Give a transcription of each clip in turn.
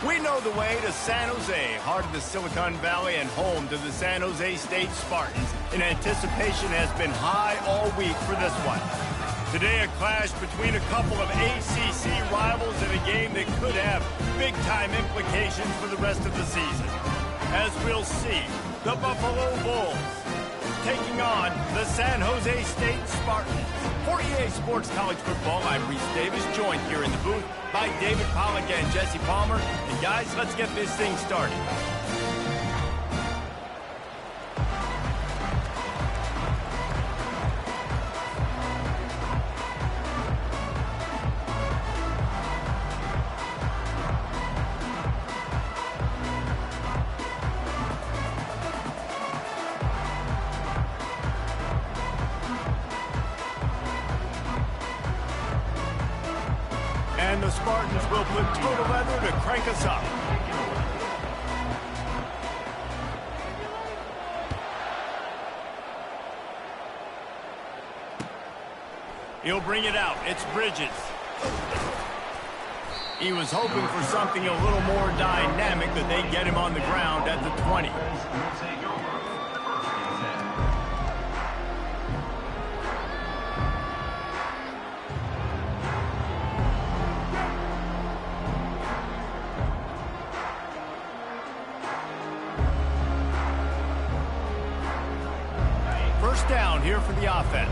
We know the way to San Jose, heart of the Silicon Valley and home to the San Jose State Spartans. And anticipation has been high all week for this one. Today, a clash between a couple of ACC rivals in a game that could have big-time implications for the rest of the season. As we'll see, the Buffalo Bulls taking on the San Jose State Spartans. For EA Sports College Football, I'm Reese Davis, joined here in the booth by David Pollack and Jesse Palmer. And guys, let's get this thing started. And the Spartans will put total leather to crank us up. He'll bring it out. It's Bridges. He was hoping for something a little more dynamic, but they get him on the ground at the 20. First down here for the offense.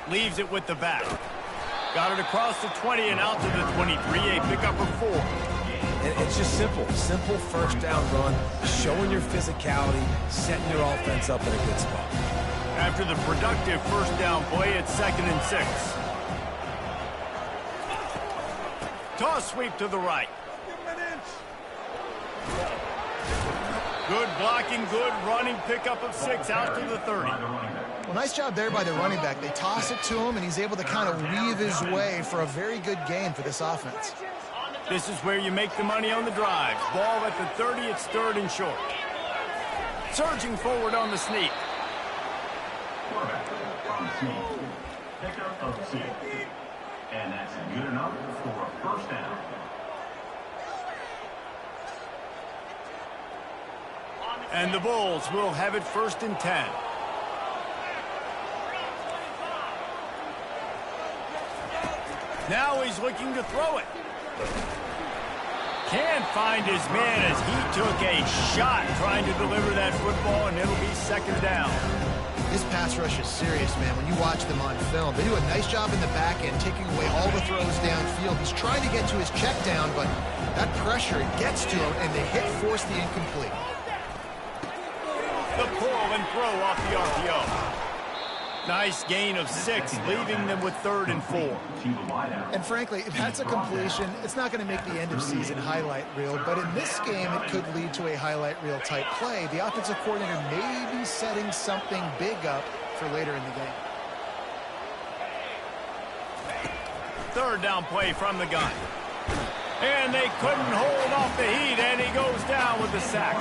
Leaves it with the back. Got it across the 20 and out to the 23, a pickup of 4. And it's just simple first down run, showing your physicality, setting your offense up in a good spot. After the productive first down play, it's 2nd and 6. Toss sweep to the right. Good blocking, good running, pickup of 6 out to the 30. Well, nice job there by the running back. They toss it to him, and he's able to kind of weave his way for a very good gain for this offense. This is where you make the money on the drives. Ball at the 30, it's 3rd and short. Surging forward on the sneak. Pickup of 6. And that's good enough for a first down. And the Bulls will have it 1st and 10. Now he's looking to throw it. Can't find his man as he took a shot trying to deliver that football, and it'll be 2nd down. This pass rush is serious, man. When you watch them on film, they do a nice job in the back end, taking away all the throws downfield. He's trying to get to his check down, but that pressure, it gets to him, and they force the incomplete. The pull and throw off the RPO. Nice gain of 6, leaving them with 3rd and 4. And frankly, if that's a completion, it's not going to make the end of season highlight reel, but in this game, it could lead to a highlight reel type play. The offensive coordinator may be setting something big up for later in the game. 3rd down play from the gun. And they couldn't hold off the heat, and he goes down with the sack.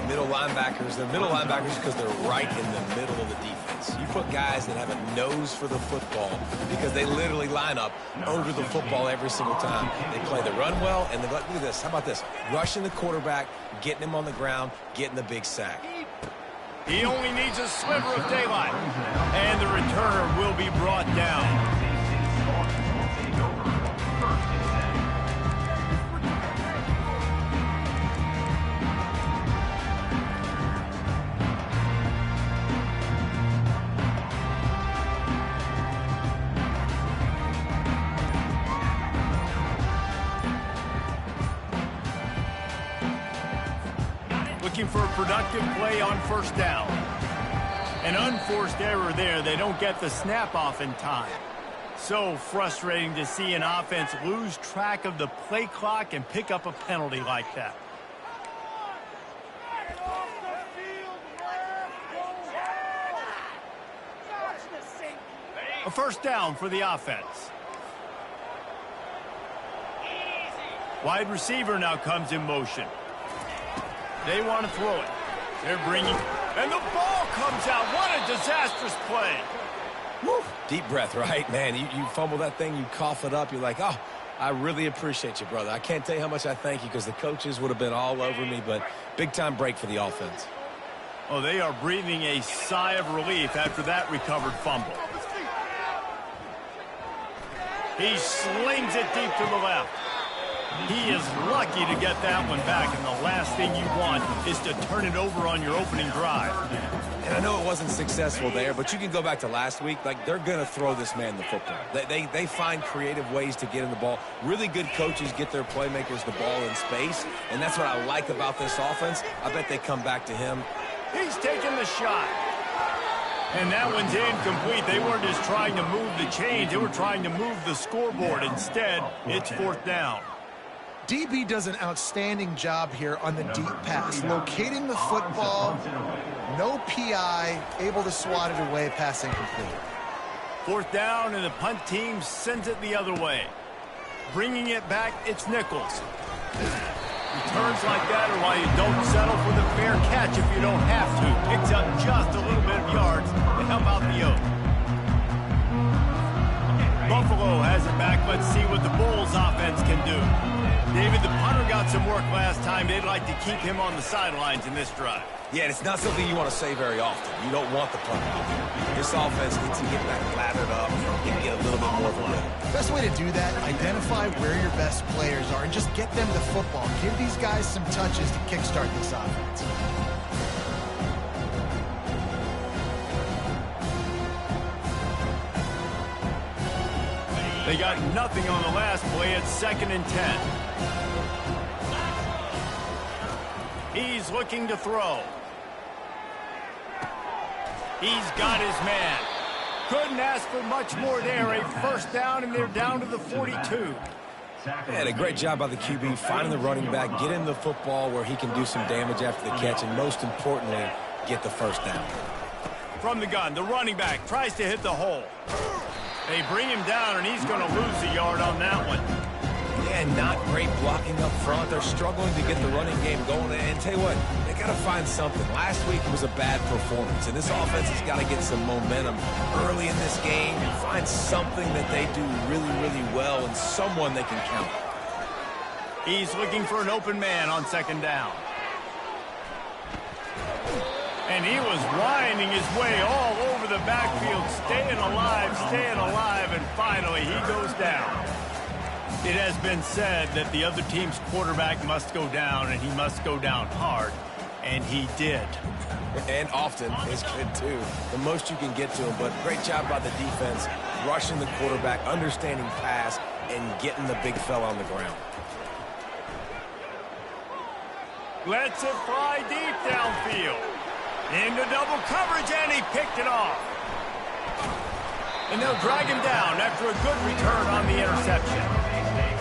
Middle linebackers, they're middle linebackers because they're right in the middle of the defense. You put guys that have a nose for the football because they literally line up under the football every single time. They play the run well, and look at this. How about this? Rushing the quarterback, getting him on the ground, getting the big sack. He only needs a sliver of daylight, and the returner will be brought down. Looking for a productive play on 1st down. An unforced error there. They don't get the snap off in time. So frustrating to see an offense lose track of the play clock and pick up a penalty like that. A 1st down for the offense. Wide receiver now comes in motion. They want to throw it. They're bringing, and the ball comes out. What a disastrous play. Woo, deep breath, right? Man, you fumble that thing, you cough it up, you're like, oh, I really appreciate you, brother. I can't tell you how much I thank you because the coaches would have been all over me, but big-time break for the offense. Oh, they are breathing a sigh of relief after that recovered fumble. He slings it deep to the left. He is lucky to get that one back, and the last thing you want is to turn it over on your opening drive. And I know it wasn't successful there, but you can go back to last week. Like, they're going to throw this man the football. They find creative ways to get in the ball. Really good coaches get their playmakers the ball in space, and that's what I like about this offense. I bet they come back to him. He's taking the shot. And that one's incomplete. They weren't just trying to move the chains. They were trying to move the scoreboard. Instead, it's fourth down. DB does an outstanding job here on the deep pass, locating the football, no PI, able to swat it away, pass incomplete. Fourth down, and the punt team sends it the other way. Bringing it back, it's Nichols. Returns like that are why you don't settle for the fair catch if you don't have to. Picks up just a little bit of yards to help out the Oak. Buffalo has it back. Let's see what the Bulls offense can do. David, the punter got some work last time. They'd like to keep him on the sidelines in this drive. Yeah, it's not something you want to say very often. You don't want the punter. This offense needs to get back lathered up and get a little bit more of a rhythm. Best way to do that, identify where your best players are and just get them the football. Give these guys some touches to kickstart this offense. They got nothing on the last play. It's 2nd and 10. He's looking to throw. He's got his man. Couldn't ask for much more there. A first down, and they're down to the 42. And a great job by the QB finding the running back, getting the football where he can do some damage after the catch, and most importantly, get the first down. From the gun, the running back tries to hit the hole. They bring him down, and he's going to lose a yard on that one. Yeah, not great blocking up front. They're struggling to get the running game going. And tell you what, they got to find something. Last week was a bad performance, and this offense has got to get some momentum early in this game and find something that they do really, really well and someone they can count. He's looking for an open man on 2nd down. And he was winding his way all over the backfield, staying alive, and finally he goes down. It has been said that the other team's quarterback must go down, and he must go down hard, and he did. And often is good, too. The most you can get to him, but great job by the defense, rushing the quarterback, understanding pass, and getting the big fella on the ground. Lets it fly deep downfield. Into double coverage, and he picked it off. And they'll drag him down after a good return on the interception.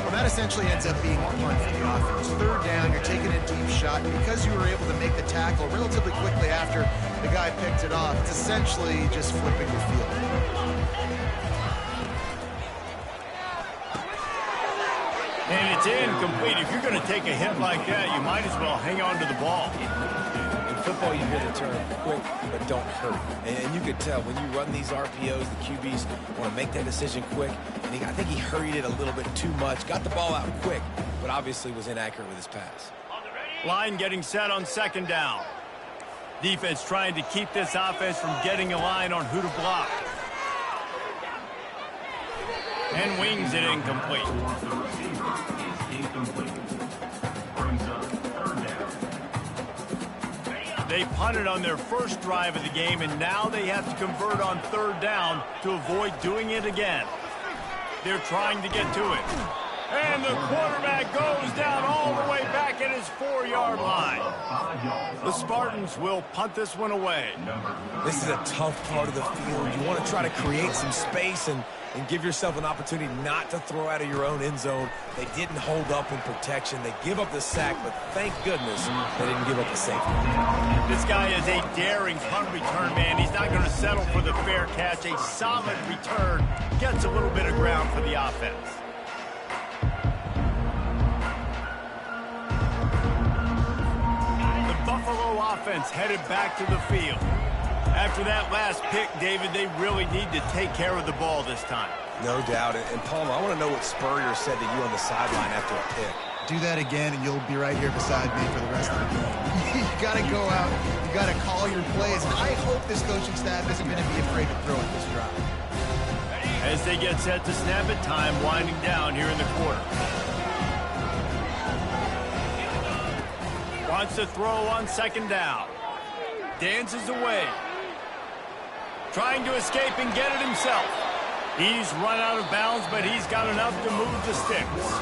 Well, that essentially ends up being a punt for the offense. 3rd down, you're taking a deep shot. And because you were able to make the tackle relatively quickly after the guy picked it off, it's essentially just flipping the field. And it's incomplete. If you're going to take a hit like that, you might as well hang on to the ball. Football, you hear the term quick, but don't hurt. And you could tell when you run these RPOs, the QBs want to make that decision quick. And I think he hurried it a little bit too much, got the ball out quick, but obviously was inaccurate with his pass. Line getting set on 2nd down. Defense trying to keep this offense from getting a line on who to block. And wings it incomplete. They punted on their first drive of the game, and now they have to convert on 3rd down to avoid doing it again. They're trying to get to it. And the quarterback goes down all the way back at his 4-yard line. The Spartans will punt this one away. This is a tough part of the field. You want to try to create some space and give yourself an opportunity not to throw out of your own end zone. They didn't hold up in protection. They give up the sack, but thank goodness they didn't give up the safety. This guy is a daring punt return man. He's not going to settle for the fair catch. A solid return gets a little bit of ground for the offense. The Buffalo offense headed back to the field. After that last pick, David, they really need to take care of the ball this time. No doubt. And Palmer, I want to know what Spurrier said to you on the sideline after a pick. Do that again, and you'll be right here beside me for the rest of the game. You got to go out. You got to call your plays. And I hope this coaching staff isn't going to be afraid to throw at this drive. As they get set to snap it, time winding down here in the quarter. Wants to throw on second down. Dances away. Trying to escape and get it himself. He's run out of bounds, but he's got enough to move the sticks.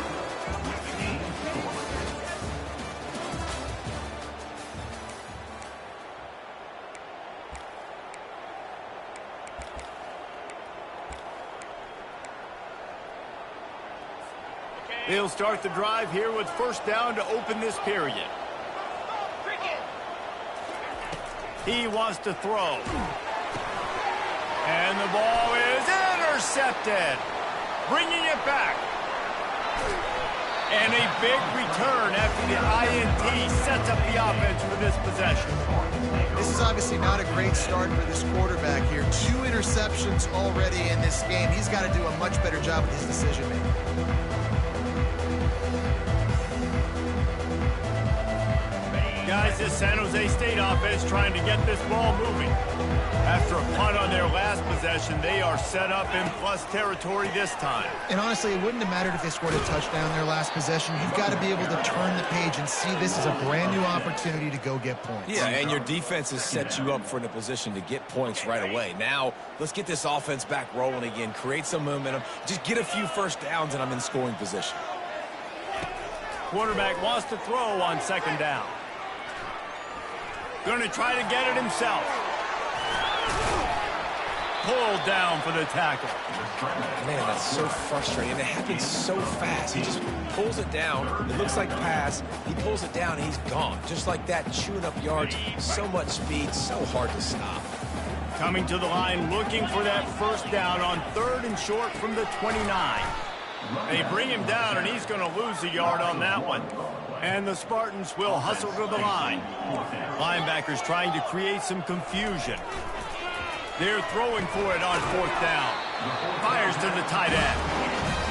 They'll start the drive here with first down to open this period. He wants to throw. And the ball is intercepted. Bringing it back. And a big return after the INT sets up the offense for this possession. This is obviously not a great start for this quarterback here. 2 interceptions already in this game. He's got to do a much better job with his decision-making. Guys, this San Jose State offense trying to get this ball moving. After a punt on their last possession, they are set up in plus territory this time. And honestly, it wouldn't have mattered if they scored a touchdown their last possession. You've got to be able to turn the page and see this as a brand new opportunity to go get points. Yeah, and your defense has set you up for a position to get points right away. Now, let's get this offense back rolling again, create some momentum, just get a few first downs, and I'm in scoring position. Quarterback wants to throw on second down. Going to try to get it himself. Pulled down for the tackle. Man, that's so frustrating. And it happens so fast. He just pulls it down. It looks like pass. He pulls it down, and he's gone. Just like that, chewing up yards. So much speed, so hard to stop. Coming to the line, looking for that first down on 3rd and short from the 29. They bring him down, and he's going to lose a yard on that one. And the Spartans will hustle to the line. Linebackers trying to create some confusion. They're throwing for it on 4th down. Fires to the tight end.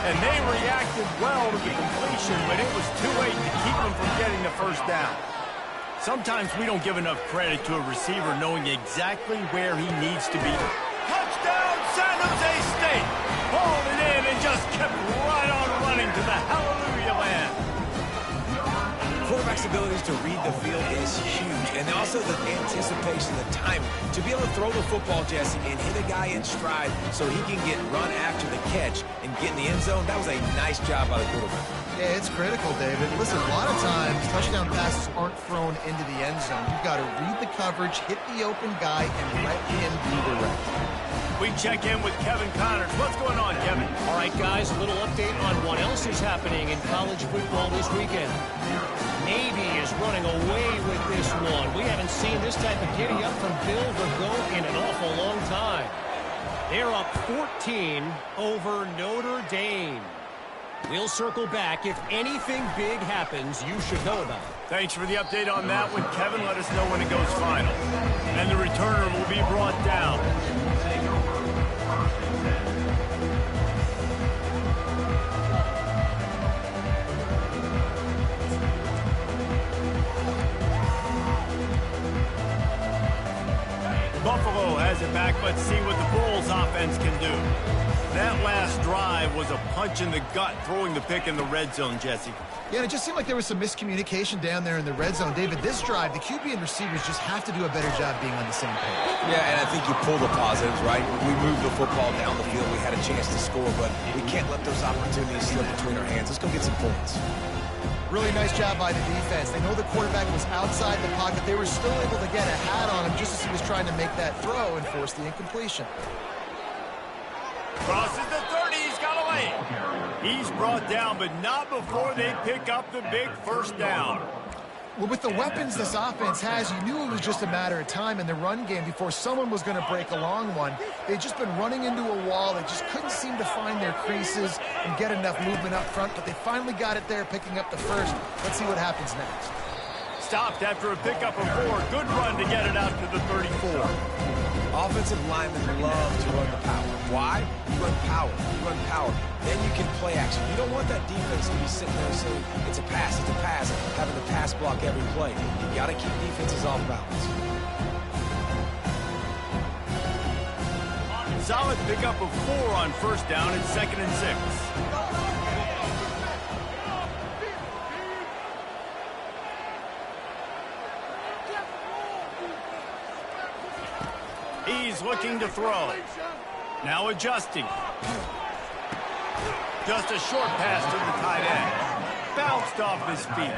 And they reacted well to the completion, but it was too late to keep them from getting the first down. Sometimes we don't give enough credit to a receiver knowing exactly where he needs to be. Touchdown, San Jose State! Hauled it in and just kept right on running to the hallelujah land. Quarterback's abilities to read the field is huge, and also the anticipation, the timing. To be able to throw the football, Jesse, and hit a guy in stride so he can get run after the catch and get in the end zone, that was a nice job by the quarterback. Yeah, it's critical, David. Listen, a lot of times, touchdown passes aren't thrown into the end zone. You've got to read the coverage, hit the open guy, and let him do the rest. We check in with Kevin Connors. What's going on, Kevin? All right, guys, a little update on what else is happening in college football this weekend. Navy is running away with this one. We haven't seen this type of giddy-up from Bill Vergo in an awful long time. They're up 14 over Notre Dame. We'll circle back. If anything big happens, you should know about it. Thanks for the update on that one, Kevin. Let us know when it goes final. And the returner will be brought down. Buffalo has it back. Let's see what the Bulls offense can do. That last drive was a punch in the gut, throwing the pick in the red zone, Jesse. Yeah, and it just seemed like there was some miscommunication down there in the red zone. David, this drive, the QB and receivers just have to do a better job being on the same page. Yeah, and I think you pull the positives, right? We moved the football down the field. We had a chance to score, but we can't let those opportunities slip between our hands. Let's go get some points. Really nice job by the defense. They know the quarterback was outside the pocket. They were still able to get a hat on him just as he was trying to make that throw and force the incompletion. Crosses the 30. He's got away. He's brought down, but not before they pick up the big first down. Well, with the weapons this offense has, you knew it was just a matter of time in the run game before someone was going to break a long one. They'd just been running into a wall. They just couldn't seem to find their creases and get enough movement up front, but they finally got it there, picking up the first. Let's see what happens next. Stopped after a pickup of 4. Good run to get it out to the 34. Offensive linemen love to run the power. Why? You run power. You run power. Then you can play action. You don't want that defense to be sitting there saying, it's a pass, having to pass block every play. You got to keep defenses off balance. Solid pickup of 4 on first down and 2nd and 6. He's looking to throw. Now adjusting. Just a short pass to the tight end. Bounced off his feet.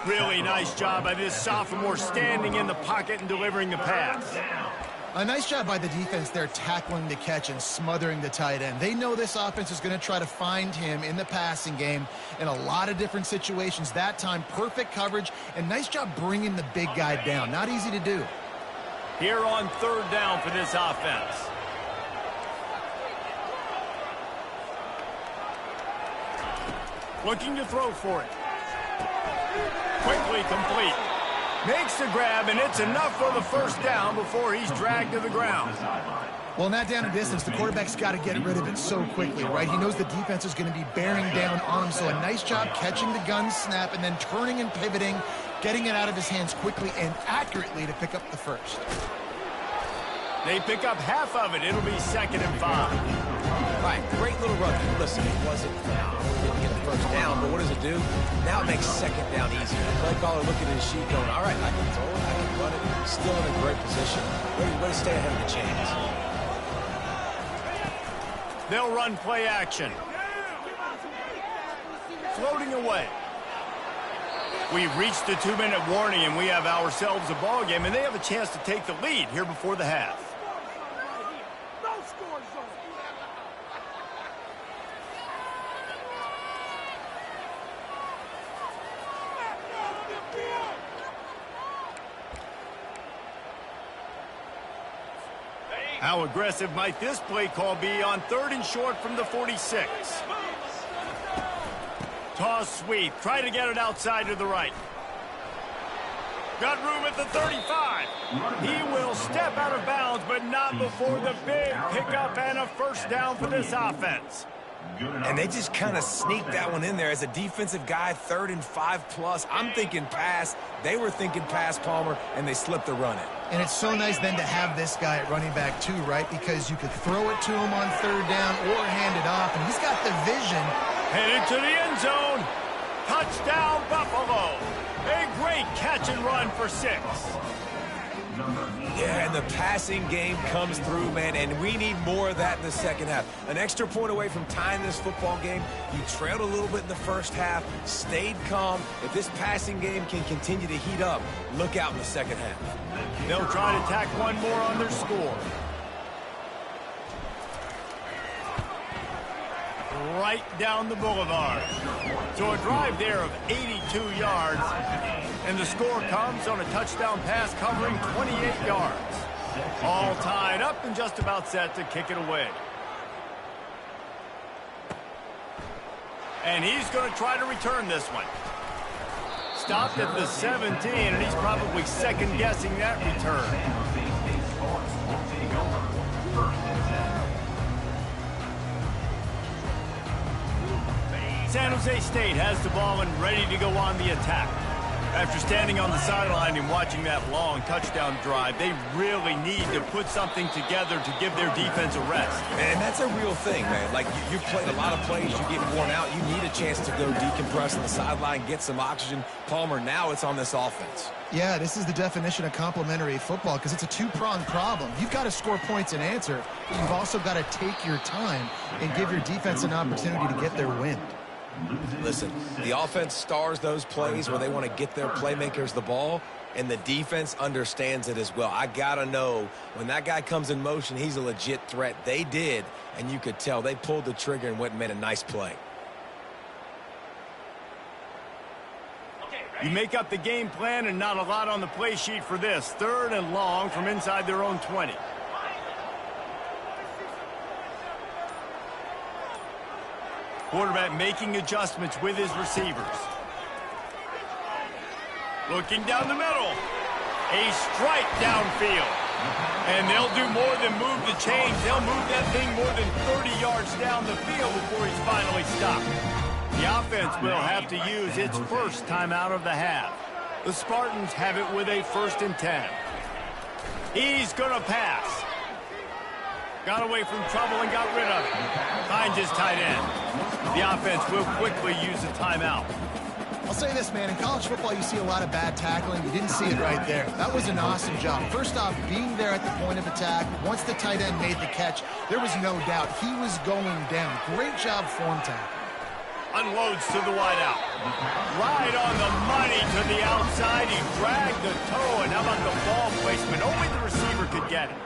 Really nice job by this sophomore standing in the pocket and delivering the pass. A nice job by the defense there tackling the catch and smothering the tight end. They know this offense is going to try to find him in the passing game in a lot of different situations. That time, perfect coverage and nice job bringing the big guy down. Not easy to do. Here on 3rd down for this offense. Looking to throw for it. Quickly complete. Makes the grab, and it's enough for the first down before he's dragged to the ground. Well, in that down and distance, the quarterback's got to get rid of it so quickly, right? He knows the defense is going to be bearing down on him, so a nice job catching the gun snap and then turning and pivoting, getting it out of his hands quickly and accurately to pick up the first. They pick up half of it. It'll be 2nd and 5. Right, great little run. Listen, it wasn't didn't get the first down, but what does it do? Now it makes 2nd down easier. The play caller looking at his sheet going, all right, I can throw it, I can run it. Still in a great position. Way to stay ahead of the chains. They'll run play action. Floating away. We've reached the 2-minute warning, and we have ourselves a ball game, and they have a chance to take the lead here before the half. How aggressive might this play call be on 3rd and short from the 46? Toss sweep. Try to get it outside to the right. Got room at the 35. He will step out of bounds, but not before the big pickup and a first down for this offense. And they just kind of sneaked that one in there. As a defensive guy, 3rd and 5+. I'm thinking pass. They were thinking pass, Palmer, and they slipped the run in. And it's so nice then to have this guy at running back too, right? Because you could throw it to him on 3rd down or hand it off, and he's got the vision. Headed to the end zone. Touchdown, Buffalo. A great catch and run for 6. Yeah, and the passing game comes through, man, and we need more of that in the second half. An extra point away from tying this football game. You trailed a little bit in the first half, stayed calm. If this passing game can continue to heat up, look out in the second half. They'll try to tack one more on their score. Right down the boulevard. So a drive there of 82 yards. And the score comes on a touchdown pass covering 28 yards. All tied up and just about set to kick it away. And he's going to try to return this one. Stopped at the 17, and he's probably second-guessing that return. San Jose State has the ball and ready to go on the attack. After standing on the sideline and watching that long touchdown drive, they really need to put something together to give their defense a rest. And that's a real thing, man. Like, you've played a lot of plays, you get worn out, you need a chance to go decompress on the sideline, get some oxygen. Palmer, now it's on this offense. Yeah, this is the definition of complementary football because it's a two-pronged problem. You've got to score points and answer, but you've also got to take your time and give your defense an opportunity to get their wind. Listen, the offense stars those plays where they want to get their playmakers the ball, and the defense understands it as well. I got to know when that guy comes in motion, he's a legit threat. They did, and you could tell they pulled the trigger and went and made a nice play. You make up the game plan and not a lot on the play sheet for this. 3rd and long from inside their own 20. Quarterback making adjustments with his receivers. Looking down the middle. A strike downfield. And they'll do more than move the chains. They'll move that thing more than 30 yards down the field before he's finally stopped. The offense will have to use its first timeout of the half. The Spartans have it with a 1st and 10. He's going to pass. Got away from trouble and got rid of it. Finds his tight end. The offense will quickly use a timeout. I'll say this, man. In college football, you see a lot of bad tackling. You didn't see it right there. That was an awesome job. First off, being there at the point of attack. Once the tight end made the catch, there was no doubt he was going down. Great job form tackle. Unloads to the wideout. Right on the money to the outside. He dragged the toe, and how about the ball placement? Only the receiver could get it.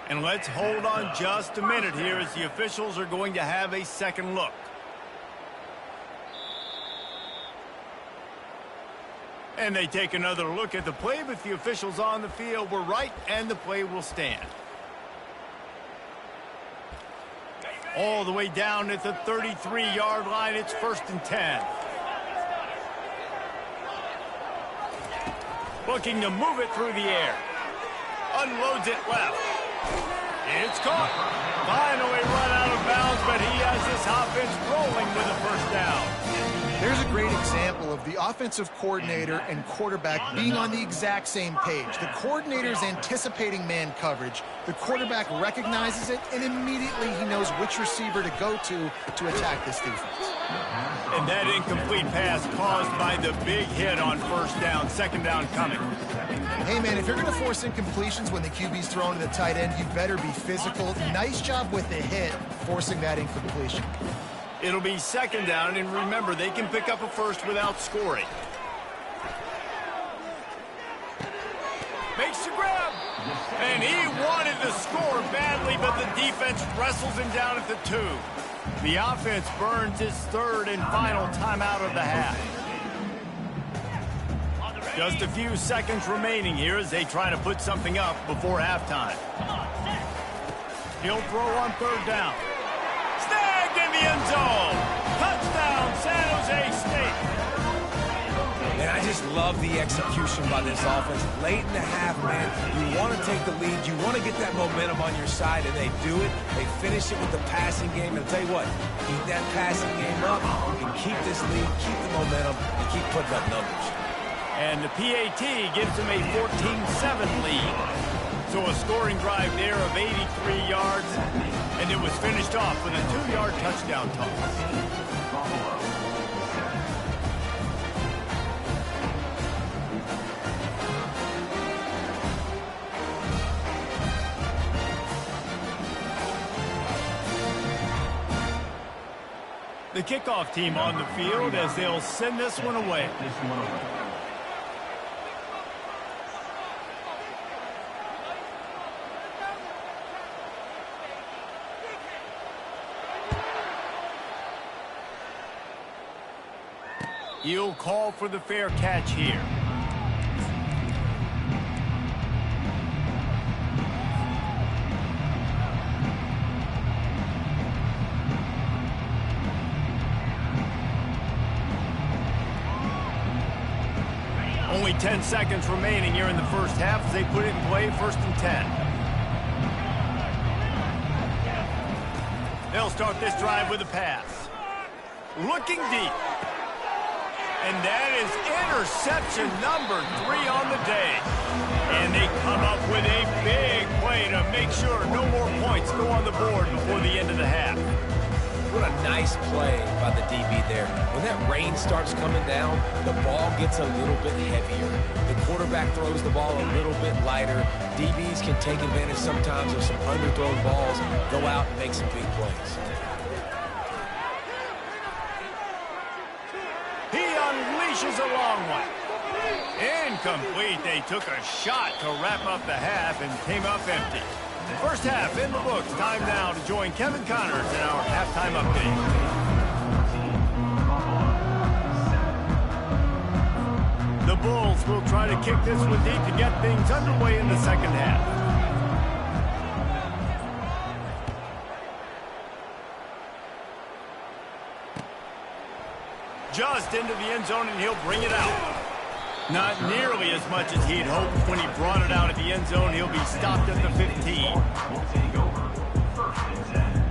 And let's hold on just a minute here as the officials are going to have a second look. And they take another look at the play, but the officials on the field were right, and the play will stand. All the way down at the 33-yard line, it's 1st and 10. Looking to move it through the air. Unloads it left. It's caught. Finally run out of bounds, but he has this offense rolling with a 1st down. There's a great example of the offensive coordinator and quarterback being on the exact same page. The coordinator's anticipating man coverage. The quarterback recognizes it, and immediately he knows which receiver to go to attack this defense. And that incomplete pass caused by the big hit on 1st down, 2nd down coming. Hey, man, if you're going to force incompletions when the QB's throwing to the tight end, you better be physical. Nice job with the hit, forcing that incompletion. It'll be 2nd down, and remember, they can pick up a 1st without scoring. Makes the grab. And he wanted to score badly, but the defense wrestles him down at the 2. The offense burns its 3rd and final timeout of the half. Just a few seconds remaining here as they try to put something up before halftime. He'll throw on 3rd down. Snagged in the end zone. Touchdown, San Jose State. And I just love the execution by this offense. Late in the half, man, you want to take the lead. You want to get that momentum on your side, and they do it. They finish it with the passing game. And I'll tell you what, keep that passing game up. You can keep this lead, keep the momentum, and keep putting up numbers. And the PAT gives them a 14-7 lead. So a scoring drive there of 83 yards, and it was finished off with a 2-yard touchdown toss. The kickoff team on the field as they'll send this one away. You'll call for the fair catch here. Only 10 seconds remaining here in the first half as they put it in play, 1st and 10. They'll start this drive with a pass. Looking deep. And that is interception number 3 on the day. And they come up with a big play to make sure no more points go on the board before the end of the half. What a nice play by the DB there. When that rain starts coming down, the ball gets a little bit heavier. The quarterback throws the ball a little bit lighter. DBs can take advantage sometimes of some underthrown balls, go out and make some big plays. He unleashes a long one. Incomplete. They took a shot to wrap up the half and came up empty. First half in the books. Time now to join Kevin Connors in our halftime update. The Bulls will try to kick this one deep to get things underway in the second half. Just into the end zone, and he'll bring it out. Not nearly as much as he'd hoped when he brought it out of the end zone. He'll be stopped at the 15. We'll take over. First and 10.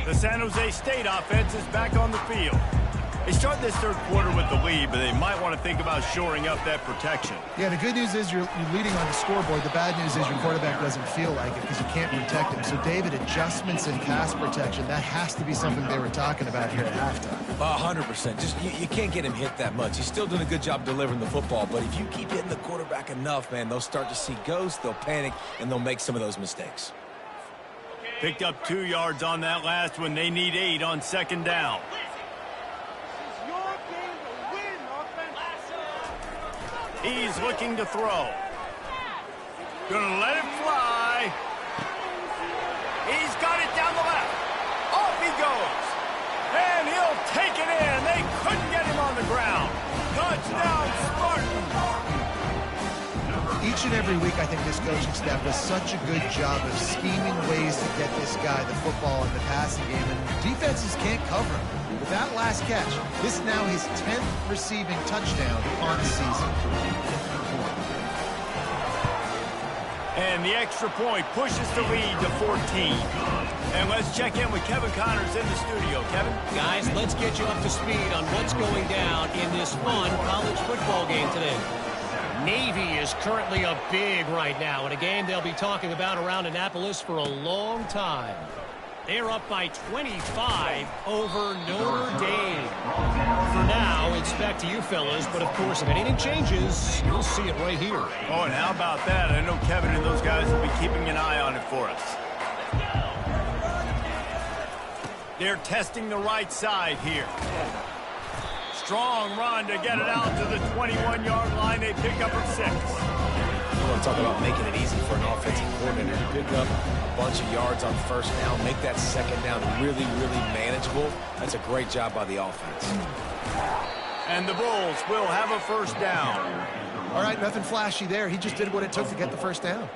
The San Jose State offense is back on the field. They start this third quarter with the lead, but they might want to think about shoring up that protection. Yeah, the good news is you're leading on the scoreboard. The bad news is your quarterback doesn't feel like it because you can't protect him. So, David, adjustments in pass protection, that has to be something they were talking about here at halftime. 100%. Just you can't get him hit that much. He's still doing a good job delivering the football, but if you keep hitting the quarterback enough, man, they'll start to see ghosts, they'll panic, and they'll make some of those mistakes. Picked up 2 yards on that last one. They need 8 on second down. He's looking to throw. Gonna let it fly. He's got it down the left. Off he goes. And he'll take it in. They couldn't get him on the ground. Touchdown, Spartans. Each and every week, I think this coaching staff does such a good job of scheming ways to get this guy the football in the passing game, and defenses can't cover him. With that last catch, this is now his 10th receiving touchdown on the season. And the extra point pushes the lead to 14. And let's check in with Kevin Connors in the studio. Kevin? Guys, let's get you up to speed on what's going down in this fun college football game today. Navy is currently up big right now in a game they'll be talking about around Annapolis for a long time. They're up by 25 over Notre Dame. For now, it's back to you fellas, but of course, if anything changes, you'll see it right here. Oh, and how about that? I know Kevin and those guys will be keeping an eye on it for us. They're testing the right side here. Strong run to get it out to the 21-yard line. They pick up at 6. You want to talk about making it easy for an offensive coordinator to pick up a bunch of yards on first down, make that second down really, really manageable. That's a great job by the offense. And the Bulls will have a first down. All right, nothing flashy there. He just did what it took to get the first down.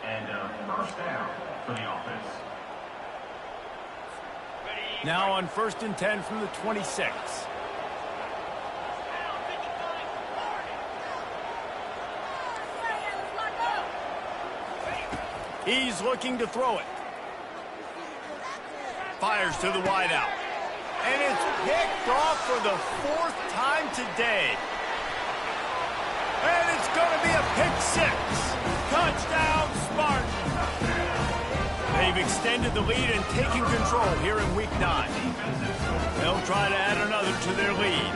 And first down for the offense. Now on 1st and 10 from the 26. He's looking to throw it. Fires to the wideout. And it's picked off for the 4th time today. And it's going to be a pick 6. Touchdown, Spartans. They've extended the lead and taken control here in Week 9. They'll try to add another to their lead.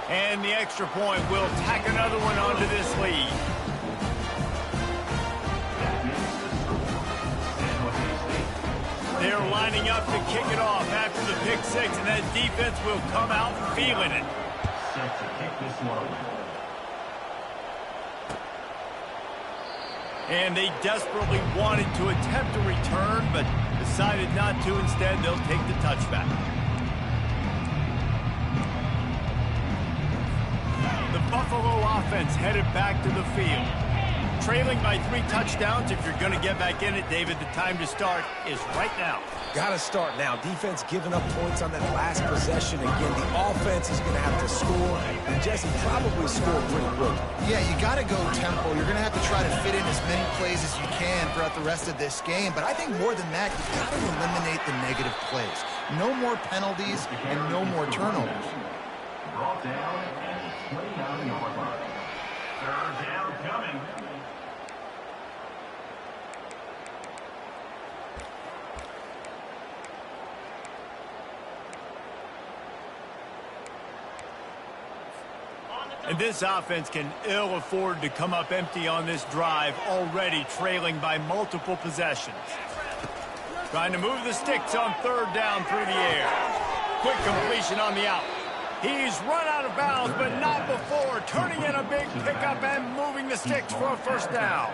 And the extra point will tack another one onto this lead. They're lining up to kick it off after the pick 6, and that defense will come out feeling it. Set to kick this one. And they desperately wanted to attempt a return, but decided not to. Instead, they'll take the touchback. The Buffalo offense headed back to the field. Trailing by 3 touchdowns. If you're going to get back in it, David, the time to start is right now. Got to start now. Defense giving up points on that last possession. Again, the offense is going to have to score. And Jesse probably scored pretty quick. Yeah, you got to go tempo. You're going to have to try to fit in as many plays as you can throughout the rest of this game. But I think more than that, you've got to eliminate the negative plays. No more penalties and no more turnovers. Brought down at the 29-yard line. Third down coming. And this offense can ill afford to come up empty on this drive, already trailing by multiple possessions. Trying to move the sticks on 3rd down through the air. Quick completion on the out. He's run out of bounds, but not before. Turning in a big pickup and moving the sticks for a first down.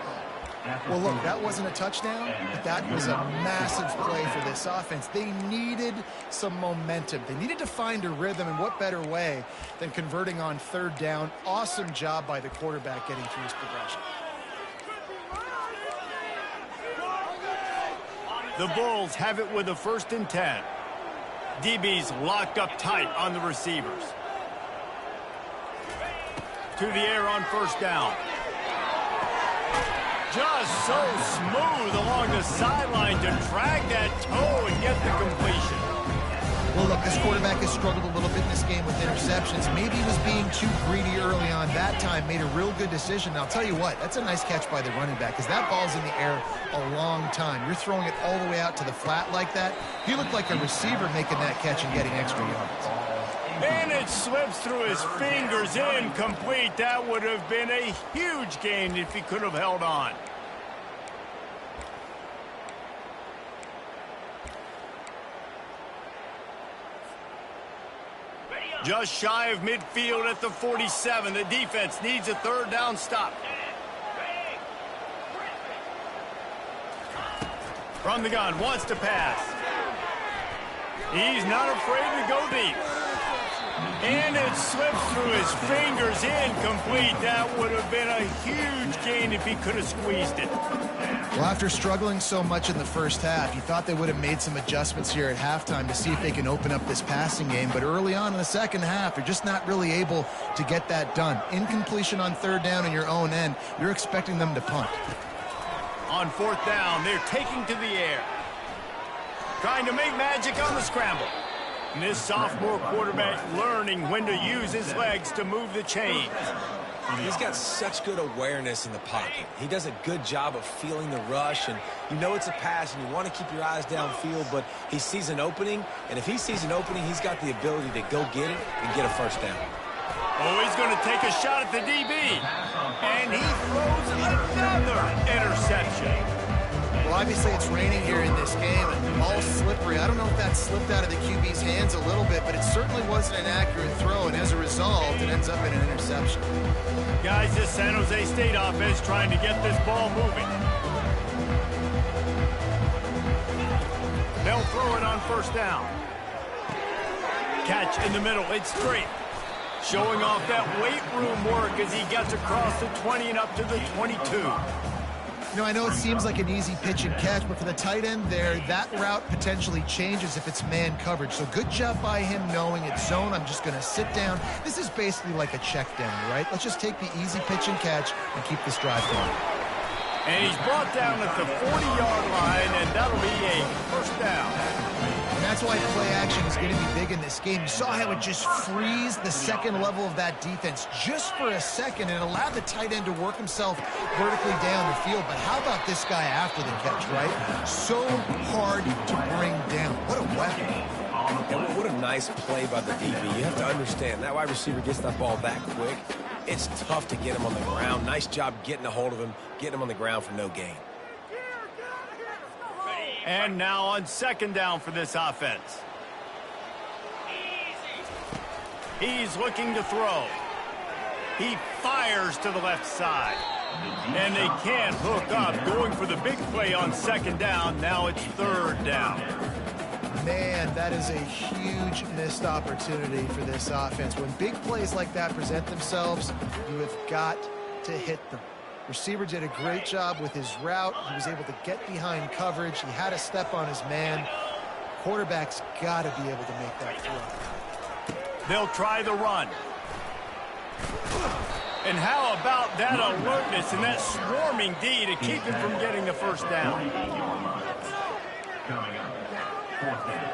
Well, look, that wasn't a touchdown, but that was a massive play for this offense. They needed some momentum. They needed to find a rhythm, and what better way than converting on 3rd down. Awesome job by the quarterback getting through his progression. The Bulls have it with a 1st and 10. DB's locked up tight on the receivers. To the air on 1st down. Just so smooth along the sideline to drag that toe and get the completion. Well, look, this quarterback has struggled a little bit in this game with interceptions. Maybe he was being too greedy early on that time, made a real good decision. And I'll tell you what, that's a nice catch by the running back because that ball's in the air a long time. You're throwing it all the way out to the flat like that. He looked like a receiver making that catch and getting extra yards. And it slips through his fingers, incomplete. That would have been a huge gain if he could have held on. Just shy of midfield at the 47. The defense needs a 3rd down stop. From the gun, wants to pass. He's not afraid to go deep. And it slips through his fingers, incomplete. That would have been a huge gain if he could have squeezed it. Well, after struggling so much in the first half, you thought they would have made some adjustments here at halftime to see if they can open up this passing game. But early on in the second half, they're just not really able to get that done. Incompletion on 3rd down in your own end, you're expecting them to punt. On 4th down, they're taking to the air. Trying to make magic on the scramble. And this sophomore quarterback learning when to use his legs to move the chains. He's got such good awareness in the pocket. He does a good job of feeling the rush, and you know it's a pass, and you want to keep your eyes downfield, but he sees an opening, and if he sees an opening, he's got the ability to go get it and get a 1st down. Oh, he's going to take a shot at the DB, and he throws another interception. Well, obviously it's raining here in this game, and all slippery. I don't know if that slipped out of the QB's hands a little bit, but it certainly wasn't an accurate throw, and as a result, it ends up in an interception. Guys, this San Jose State offense trying to get this ball moving. They'll throw it on 1st down. Catch in the middle. It's straight. Showing off that weight room work as he gets across the 20 and up to the 22. You know, I know it seems like an easy pitch and catch, but for the tight end there, that route potentially changes if it's man coverage. So good job by him knowing it's zone. I'm just going to sit down. This is basically like a check down, right? Let's just take the easy pitch and catch and keep this drive going. And he's brought down at the 40-yard line, and that'll be a 1st down. And that's why play action is going to be big in this game. You saw how it just frees the second level of that defense just for a second and allowed the tight end to work himself vertically down the field. But how about this guy after the catch, right? So hard to bring down. What a weapon. And what a nice play by the DB. You have to understand, that wide receiver gets that ball that quick. It's tough to get him on the ground. Nice job getting a hold of him, getting him on the ground for no gain. And now on 2nd down for this offense. He's looking to throw. He fires to the left side. And they can't hook up, going for the big play on 2nd down. Now it's 3rd down. Man, that is a huge missed opportunity for this offense. When big plays like that present themselves, you have got to hit them. Receiver did a great job with his route. He was able to get behind coverage. He had a step on his man. Quarterback's got to be able to make that throw. They'll try the run. And how about that alertness and that swarming D to keep him from getting the 1st down? Coming up, 4th down.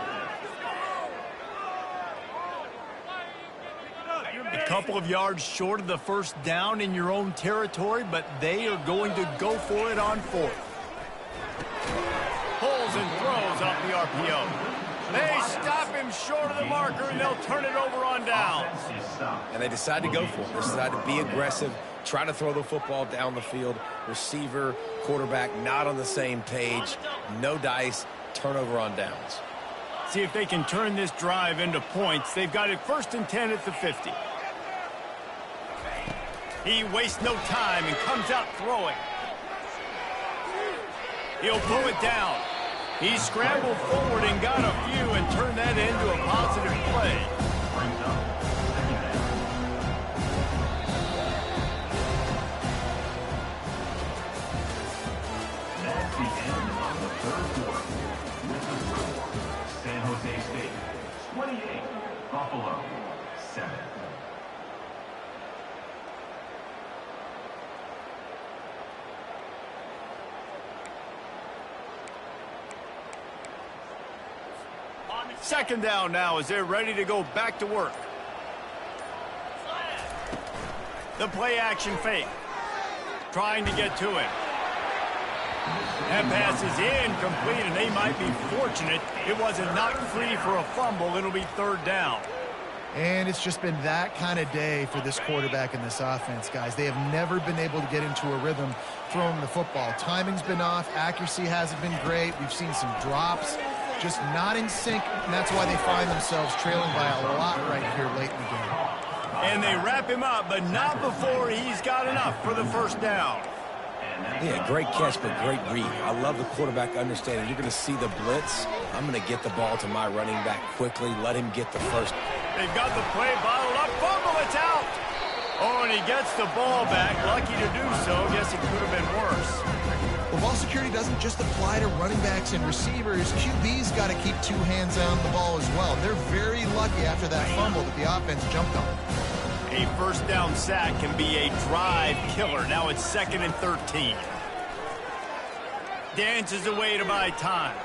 A couple of yards short of the 1st down in your own territory, but they are going to go for it on 4th. Pulls and throws off the RPO. They stop him short of the marker, and they'll turn it over on downs. And they decide to go for it. They decide to be aggressive, try to throw the football down the field. Receiver, quarterback, not on the same page. No dice, turnover on downs. See if they can turn this drive into points. They've got it 1st and 10 at the 50. He wastes no time and comes out throwing. He'll pull it down. He scrambled forward and got a few and turned that into a positive play. That's the end of the 3rd quarter. State 28, Buffalo 7. Second down now as they're ready to go back to work. The play action fake. Trying to get to it. That pass is incomplete, and they might be fortunate it wasn't knocked free for a fumble. It'll be third down. And it's just been that kind of day for this quarterback and this offense, guys. They have never been able to get into a rhythm throwing the football. Timing's been off. Accuracy hasn't been great. We've seen some drops. Just not in sync, and that's why they find themselves trailing by a lot right here late in the game. And they wrap him up, but not before he's got enough for the first down. Yeah, great catch, but great read. I love the quarterback understanding. You're going to see the blitz. I'm going to get the ball to my running back quickly, let him get the first. They've got the play bottled up. Fumble, it's out. Oh, and he gets the ball back. Lucky to do so. Guess it could have been worse. Well, ball security doesn't just apply to running backs and receivers. QB's got to keep two hands on the ball as well. They're very lucky after that fumble that the offense jumped on. A first down sack can be a drive killer. Now it's 2nd and 13. Dances away to buy time.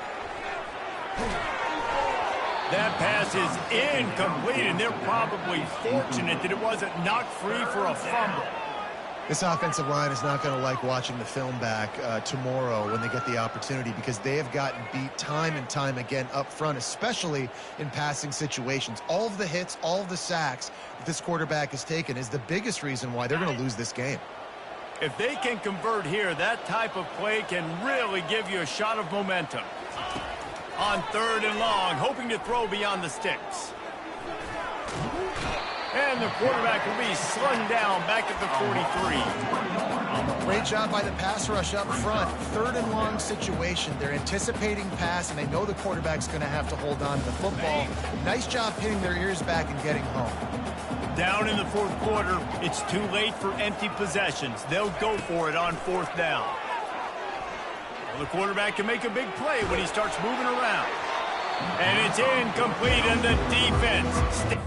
That pass is incomplete, and they're probably fortunate that it wasn't knocked free for a fumble. This offensive line is not going to like watching the film back tomorrow when they get the opportunity, because they have gotten beat time and time again up front, especially in passing situations. All of the hits, all of the sacks that this quarterback has taken is the biggest reason why they're going to lose this game. If they can convert here, that type of play can really give you a shot of momentum. On 3rd and long, hoping to throw beyond the sticks. And the quarterback will be slung down back at the 43. Great job by the pass rush up front. 3rd and long situation. They're anticipating pass, and they know the quarterback's going to have to hold on to the football. Nice job pinning their ears back and getting home. Down in the 4th quarter, it's too late for empty possessions. They'll go for it on 4th down. Well, the quarterback can make a big play when he starts moving around. And it's incomplete, and the defense